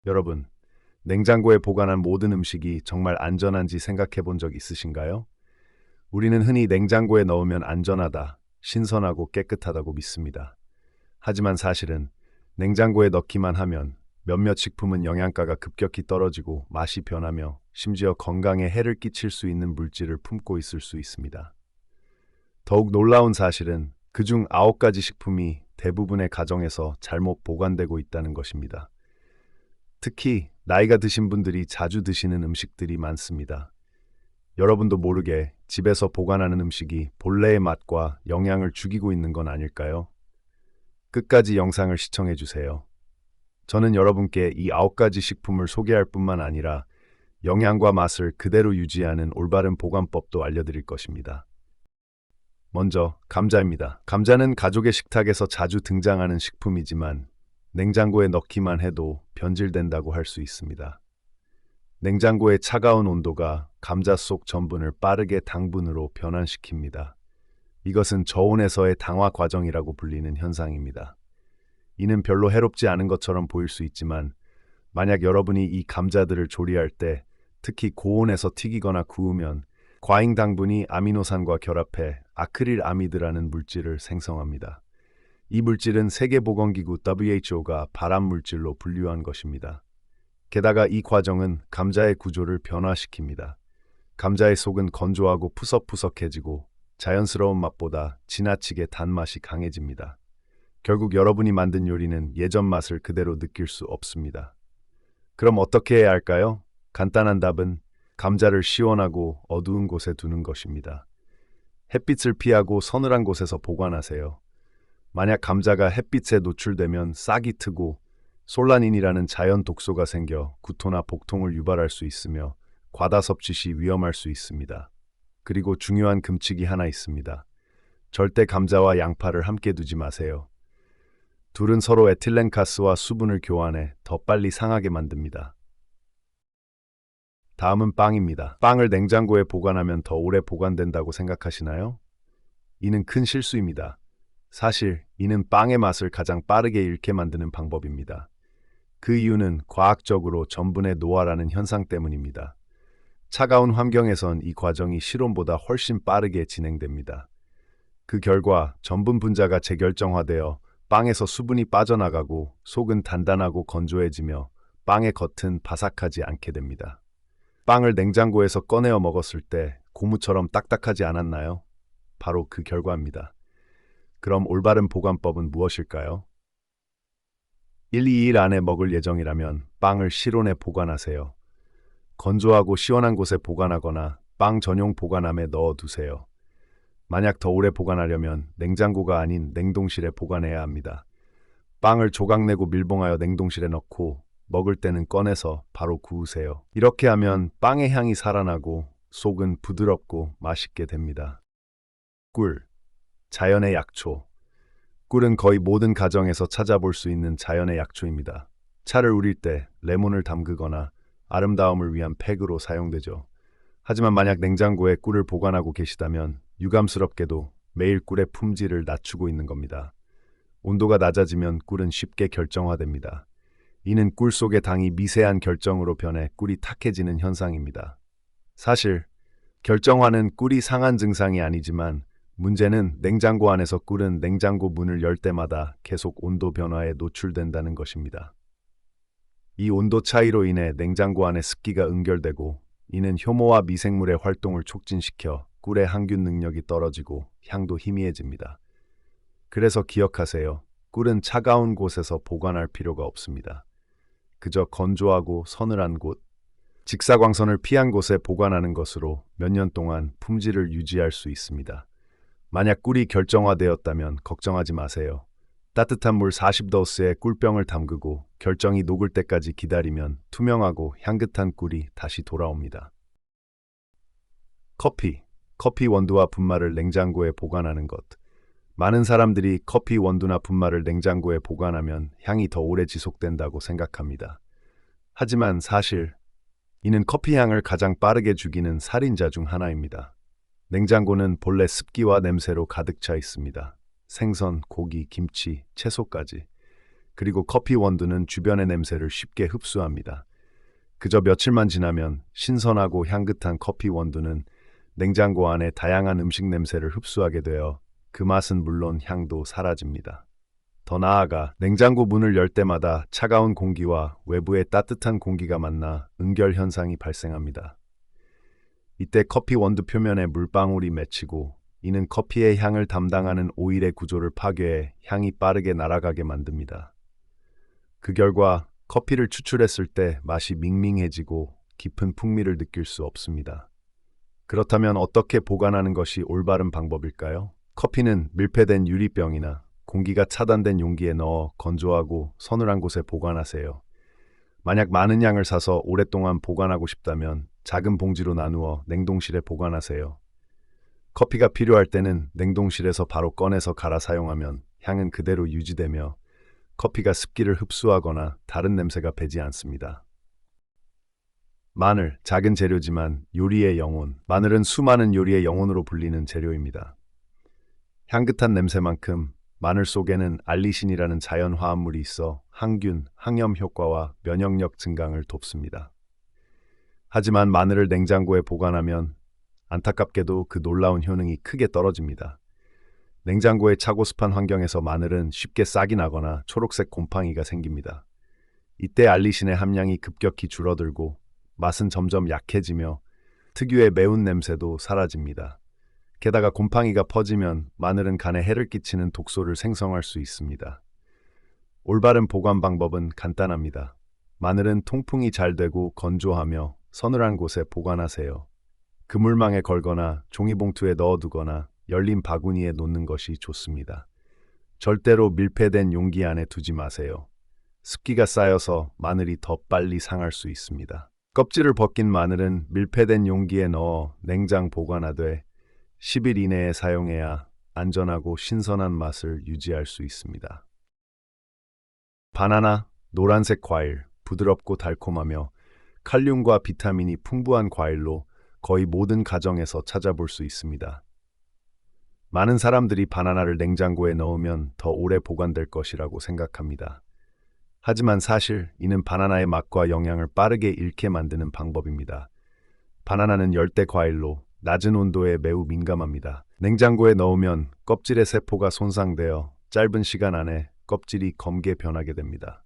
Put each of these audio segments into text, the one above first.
여러분, 냉장고에 보관한 모든 음식이 정말 안전한지 생각해 본 적 있으신가요? 우리는 흔히 냉장고에 넣으면 안전하다, 신선하고 깨끗하다고 믿습니다. 하지만 사실은 냉장고에 넣기만 하면 몇몇 식품은 영양가가 급격히 떨어지고 맛이 변하며 심지어 건강에 해를 끼칠 수 있는 물질을 품고 있을 수 있습니다. 더욱 놀라운 사실은 그중 9가지 식품이 대부분의 가정에서 잘못 보관되고 있다는 것입니다. 특히 나이가 드신 분들이 자주 드시는 음식들이 많습니다. 여러분도 모르게 집에서 보관하는 음식이 본래의 맛과 영양을 죽이고 있는 건 아닐까요? 끝까지 영상을 시청해 주세요. 저는 여러분께 이 9가지 식품을 소개할 뿐만 아니라 영양과 맛을 그대로 유지하는 올바른 보관법도 알려드릴 것입니다. 먼저 감자입니다. 감자는 가족의 식탁에서 자주 등장하는 식품이지만 냉장고에 넣기만 해도 변질된다고 할 수 있습니다. 냉장고의 차가운 온도가 감자 속 전분을 빠르게 당분으로 변환시킵니다. 이것은 저온에서의 당화 과정이라고 불리는 현상입니다. 이는 별로 해롭지 않은 것처럼 보일 수 있지만 만약 여러분이 이 감자들을 조리할 때 특히 고온에서 튀기거나 구우면 과잉 당분이 아미노산과 결합해 아크릴아미드라는 물질을 생성합니다. 이 물질은 세계보건기구 WHO가 발암물질로 분류한 것입니다. 게다가 이 과정은 감자의 구조를 변화시킵니다. 감자의 속은 건조하고 푸석푸석해지고 자연스러운 맛보다 지나치게 단맛이 강해집니다. 결국 여러분이 만든 요리는 예전 맛을 그대로 느낄 수 없습니다. 그럼 어떻게 해야 할까요? 간단한 답은 감자를 시원하고 어두운 곳에 두는 것입니다. 햇빛을 피하고 서늘한 곳에서 보관하세요. 만약 감자가 햇빛에 노출되면 싹이 트고 솔라닌이라는 자연 독소가 생겨 구토나 복통을 유발할 수 있으며 과다 섭취 시 위험할 수 있습니다. 그리고 중요한 금칙이 하나 있습니다. 절대 감자와 양파를 함께 두지 마세요. 둘은 서로 에틸렌가스와 수분을 교환해 더 빨리 상하게 만듭니다. 다음은 빵입니다. 빵을 냉장고에 보관하면 더 오래 보관된다고 생각하시나요? 이는 큰 실수입니다. 사실 이는 빵의 맛을 가장 빠르게 잃게 만드는 방법입니다. 그 이유는 과학적으로 전분의 노화라는 현상 때문입니다. 차가운 환경에선 이 과정이 실온보다 훨씬 빠르게 진행됩니다. 그 결과 전분 분자가 재결정화되어 빵에서 수분이 빠져나가고 속은 단단하고 건조해지며 빵의 겉은 바삭하지 않게 됩니다. 빵을 냉장고에서 꺼내어 먹었을 때 고무처럼 딱딱하지 않았나요? 바로 그 결과입니다. 그럼 올바른 보관법은 무엇일까요? 1-2일 안에 먹을 예정이라면 빵을 실온에 보관하세요. 건조하고 시원한 곳에 보관하거나 빵 전용 보관함에 넣어 두세요. 만약 더 오래 보관하려면 냉장고가 아닌 냉동실에 보관해야 합니다. 빵을 조각내고 밀봉하여 냉동실에 넣고 먹을 때는 꺼내서 바로 구우세요. 이렇게 하면 빵의 향이 살아나고 속은 부드럽고 맛있게 됩니다. 꿀, 자연의 약초. 꿀은 거의 모든 가정에서 찾아볼 수 있는 자연의 약초입니다. 차를 우릴 때 레몬을 담그거나 아름다움을 위한 팩으로 사용되죠. 하지만 만약 냉장고에 꿀을 보관하고 계시다면 유감스럽게도 매일 꿀의 품질을 낮추고 있는 겁니다. 온도가 낮아지면 꿀은 쉽게 결정화됩니다. 이는 꿀 속의 당이 미세한 결정으로 변해 꿀이 탁해지는 현상입니다. 사실 결정화는 꿀이 상한 증상이 아니지만 문제는 냉장고 안에서 꿀은 냉장고 문을 열 때마다 계속 온도 변화에 노출된다는 것입니다. 이 온도 차이로 인해 냉장고 안에 습기가 응결되고 이는 효모와 미생물의 활동을 촉진시켜 꿀의 항균 능력이 떨어지고 향도 희미해집니다. 그래서 기억하세요. 꿀은 차가운 곳에서 보관할 필요가 없습니다. 그저 건조하고 서늘한 곳, 직사광선을 피한 곳에 보관하는 것으로 몇 년 동안 품질을 유지할 수 있습니다. 만약 꿀이 결정화되었다면 걱정하지 마세요. 따뜻한 물 40도스에 꿀병을 담그고 결정이 녹을 때까지 기다리면 투명하고 향긋한 꿀이 다시 돌아옵니다. 커피 원두와 분말을 냉장고에 보관하는 것. 많은 사람들이 커피 원두나 분말을 냉장고에 보관하면 향이 더 오래 지속된다고 생각합니다. 하지만 사실 이는 커피 향을 가장 빠르게 죽이는 살인자 중 하나입니다. 냉장고는 본래 습기와 냄새로 가득 차 있습니다. 생선, 고기, 김치, 채소까지. 그리고 커피 원두는 주변의 냄새를 쉽게 흡수합니다. 그저 며칠만 지나면 신선하고 향긋한 커피 원두는 냉장고 안에 다양한 음식 냄새를 흡수하게 되어 그 맛은 물론 향도 사라집니다. 더 나아가 냉장고 문을 열 때마다 차가운 공기와 외부의 따뜻한 공기가 만나 응결 현상이 발생합니다. 이때 커피 원두 표면에 물방울이 맺히고 이는 커피의 향을 담당하는 오일의 구조를 파괴해 향이 빠르게 날아가게 만듭니다. 그 결과 커피를 추출했을 때 맛이 밍밍해지고 깊은 풍미를 느낄 수 없습니다. 그렇다면 어떻게 보관하는 것이 올바른 방법일까요? 커피는 밀폐된 유리병이나 공기가 차단된 용기에 넣어 건조하고 서늘한 곳에 보관하세요. 만약 많은 양을 사서 오랫동안 보관하고 싶다면 작은 봉지로 나누어 냉동실에 보관하세요. 커피가 필요할 때는 냉동실에서 바로 꺼내서 갈아 사용하면 향은 그대로 유지되며 커피가 습기를 흡수하거나 다른 냄새가 배지 않습니다. 마늘, 작은 재료지만 요리의 영혼. 마늘은 수많은 요리의 영혼으로 불리는 재료입니다. 향긋한 냄새만큼 마늘 속에는 알리신이라는 자연 화합물이 있어 항균, 항염 효과와 면역력 증강을 돕습니다. 하지만 마늘을 냉장고에 보관하면 안타깝게도 그 놀라운 효능이 크게 떨어집니다. 냉장고의 차고 습한 환경에서 마늘은 쉽게 싹이 나거나 초록색 곰팡이가 생깁니다. 이때 알리신의 함량이 급격히 줄어들고 맛은 점점 약해지며 특유의 매운 냄새도 사라집니다. 게다가 곰팡이가 퍼지면 마늘은 간에 해를 끼치는 독소를 생성할 수 있습니다. 올바른 보관 방법은 간단합니다. 마늘은 통풍이 잘 되고 건조하며 서늘한 곳에 보관하세요. 그물망에 걸거나 종이봉투에 넣어두거나 열린 바구니에 놓는 것이 좋습니다. 절대로 밀폐된 용기 안에 두지 마세요. 습기가 쌓여서 마늘이 더 빨리 상할 수 있습니다. 껍질을 벗긴 마늘은 밀폐된 용기에 넣어 냉장 보관하되 10일 이내에 사용해야 안전하고 신선한 맛을 유지할 수 있습니다. 바나나, 노란색 과일, 부드럽고 달콤하며 칼륨과 비타민이 풍부한 과일로 거의 모든 가정에서 찾아볼 수 있습니다. 많은 사람들이 바나나를 냉장고에 넣으면 더 오래 보관될 것이라고 생각합니다. 하지만 사실 이는 바나나의 맛과 영양을 빠르게 잃게 만드는 방법입니다. 바나나는 열대 과일로 낮은 온도에 매우 민감합니다. 냉장고에 넣으면 껍질의 세포가 손상되어 짧은 시간 안에 껍질이 검게 변하게 됩니다.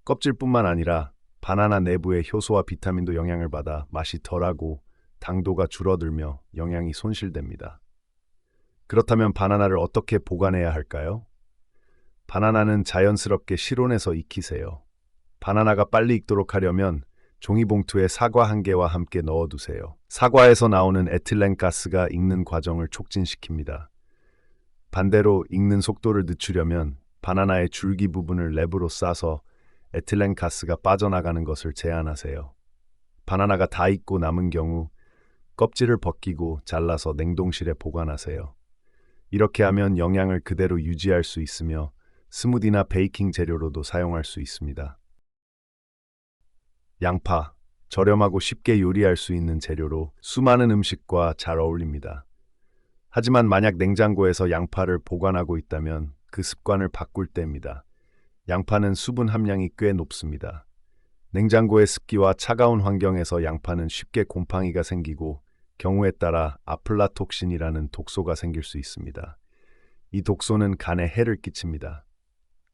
껍질뿐만 아니라 바나나 내부의 효소와 비타민도 영향을 받아 맛이 덜하고 당도가 줄어들며 영양이 손실됩니다. 그렇다면 바나나를 어떻게 보관해야 할까요? 바나나는 자연스럽게 실온에서 익히세요. 바나나가 빨리 익도록 하려면 종이봉투에 사과 한 개와 함께 넣어두세요. 사과에서 나오는 에틸렌가스가 익는 과정을 촉진시킵니다. 반대로 익는 속도를 늦추려면 바나나의 줄기 부분을 랩으로 싸서 에틸렌가스가 빠져나가는 것을 제한하세요. 바나나가 다 익고 남은 경우 껍질을 벗기고 잘라서 냉동실에 보관하세요. 이렇게 하면 영양을 그대로 유지할 수 있으며 스무디나 베이킹 재료로도 사용할 수 있습니다. 양파, 저렴하고 쉽게 요리할 수 있는 재료로 수많은 음식과 잘 어울립니다. 하지만 만약 냉장고에서 양파를 보관하고 있다면 그 습관을 바꿀 때입니다. 양파는 수분 함량이 꽤 높습니다. 냉장고의 습기와 차가운 환경에서 양파는 쉽게 곰팡이가 생기고 경우에 따라 아플라톡신이라는 독소가 생길 수 있습니다. 이 독소는 간에 해를 끼칩니다.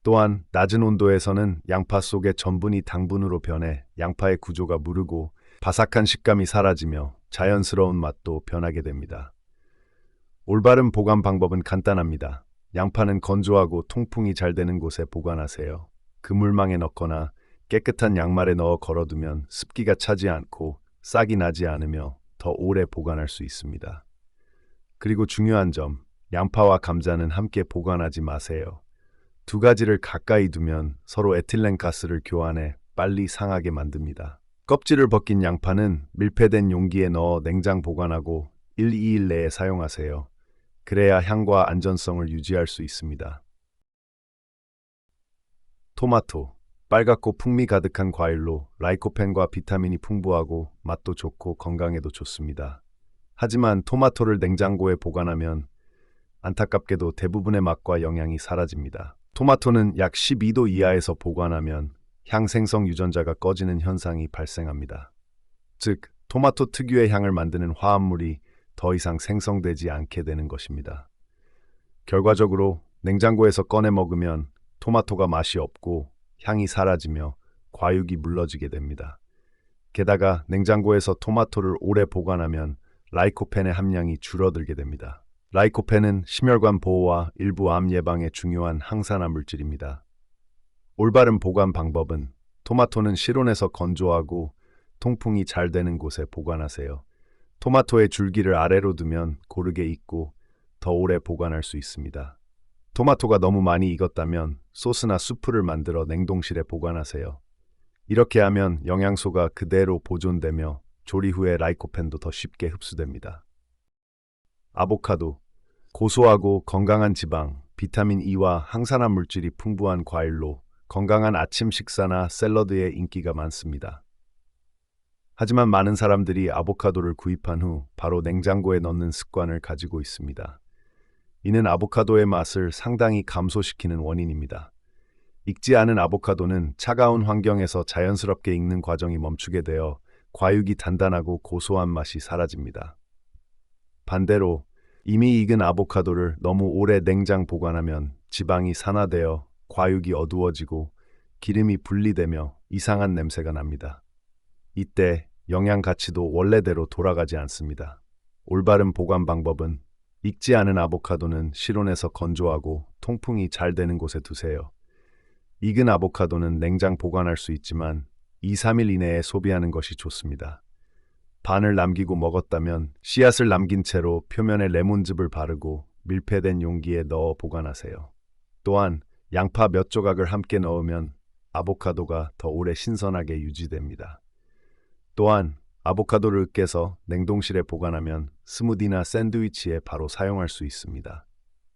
또한 낮은 온도에서는 양파 속의 전분이 당분으로 변해 양파의 구조가 무르고 바삭한 식감이 사라지며 자연스러운 맛도 변하게 됩니다. 올바른 보관 방법은 간단합니다. 양파는 건조하고 통풍이 잘 되는 곳에 보관하세요. 그물망에 넣거나 깨끗한 양말에 넣어 걸어두면 습기가 차지 않고 싹이 나지 않으며 더 오래 보관할 수 있습니다. 그리고 중요한 점, 양파와 감자는 함께 보관하지 마세요. 두 가지를 가까이 두면 서로 에틸렌가스를 교환해 빨리 상하게 만듭니다. 껍질을 벗긴 양파는 밀폐된 용기에 넣어 냉장 보관하고 1-2일 내에 사용하세요. 그래야 향과 안전성을 유지할 수 있습니다. 토마토, 빨갛고 풍미 가득한 과일로 라이코펜과 비타민이 풍부하고 맛도 좋고 건강에도 좋습니다. 하지만 토마토를 냉장고에 보관하면 안타깝게도 대부분의 맛과 영양이 사라집니다. 토마토는 약 12도 이하에서 보관하면 향생성 유전자가 꺼지는 현상이 발생합니다. 즉, 토마토 특유의 향을 만드는 화합물이 더 이상 생성되지 않게 되는 것입니다. 결과적으로 냉장고에서 꺼내 먹으면 토마토가 맛이 없고 향이 사라지며 과육이 물러지게 됩니다. 게다가 냉장고에서 토마토를 오래 보관하면 라이코펜의 함량이 줄어들게 됩니다. 라이코펜은 심혈관 보호와 일부 암 예방에 중요한 항산화 물질입니다. 올바른 보관 방법은 토마토는 실온에서 건조하고 통풍이 잘 되는 곳에 보관하세요. 토마토의 줄기를 아래로 두면 고르게 익고 더 오래 보관할 수 있습니다. 토마토가 너무 많이 익었다면 소스나 수프를 만들어 냉동실에 보관하세요. 이렇게 하면 영양소가 그대로 보존되며 조리 후에 라이코펜도 더 쉽게 흡수됩니다. 아보카도, 고소하고 건강한 지방, 비타민 E와 항산화 물질이 풍부한 과일로 건강한 아침 식사나 샐러드에 인기가 많습니다. 하지만 많은 사람들이 아보카도를 구입한 후 바로 냉장고에 넣는 습관을 가지고 있습니다. 이는 아보카도의 맛을 상당히 감소시키는 원인입니다. 익지 않은 아보카도는 차가운 환경에서 자연스럽게 익는 과정이 멈추게 되어 과육이 단단하고 고소한 맛이 사라집니다. 반대로 이미 익은 아보카도를 너무 오래 냉장 보관하면 지방이 산화되어 과육이 어두워지고 기름이 분리되며 이상한 냄새가 납니다. 이때 영양 가치도 원래대로 돌아가지 않습니다. 올바른 보관 방법은 익지 않은 아보카도는 실온에서 건조하고 통풍이 잘 되는 곳에 두세요. 익은 아보카도는 냉장 보관할 수 있지만 2-3일 이내에 소비하는 것이 좋습니다. 반을 남기고 먹었다면 씨앗을 남긴 채로 표면에 레몬즙을 바르고 밀폐된 용기에 넣어 보관하세요. 또한 양파 몇 조각을 함께 넣으면 아보카도가 더 오래 신선하게 유지됩니다. 또한 아보카도를 으깨서 냉동실에 보관하면 스무디나 샌드위치에 바로 사용할 수 있습니다.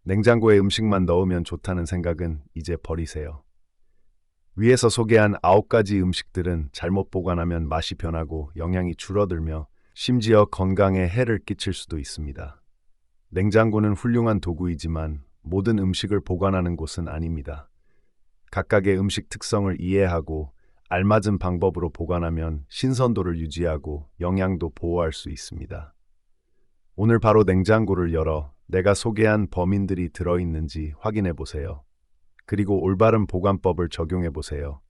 냉장고에 음식만 넣으면 좋다는 생각은 이제 버리세요. 위에서 소개한 9가지 음식들은 잘못 보관하면 맛이 변하고 영양이 줄어들며 심지어 건강에 해를 끼칠 수도 있습니다. 냉장고는 훌륭한 도구이지만 모든 음식을 보관하는 곳은 아닙니다. 각각의 음식 특성을 이해하고 알맞은 방법으로 보관하면 신선도를 유지하고 영양도 보호할 수 있습니다. 오늘 바로 냉장고를 열어 내가 소개한 범인들이 들어있는지 확인해 보세요. 그리고 올바른 보관법을 적용해 보세요.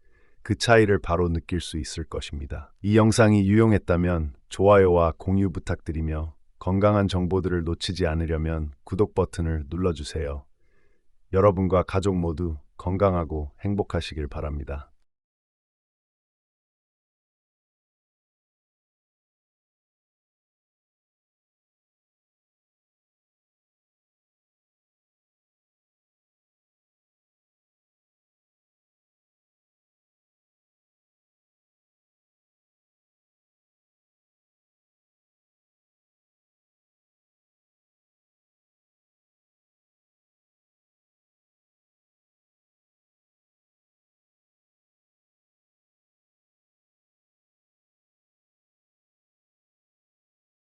그 차이를 바로 느낄 수 있을 것입니다. 이 영상이 유용했다면 좋아요와 공유 부탁드리며 건강한 정보들을 놓치지 않으려면 구독 버튼을 눌러주세요. 여러분과 가족 모두 건강하고 행복하시길 바랍니다.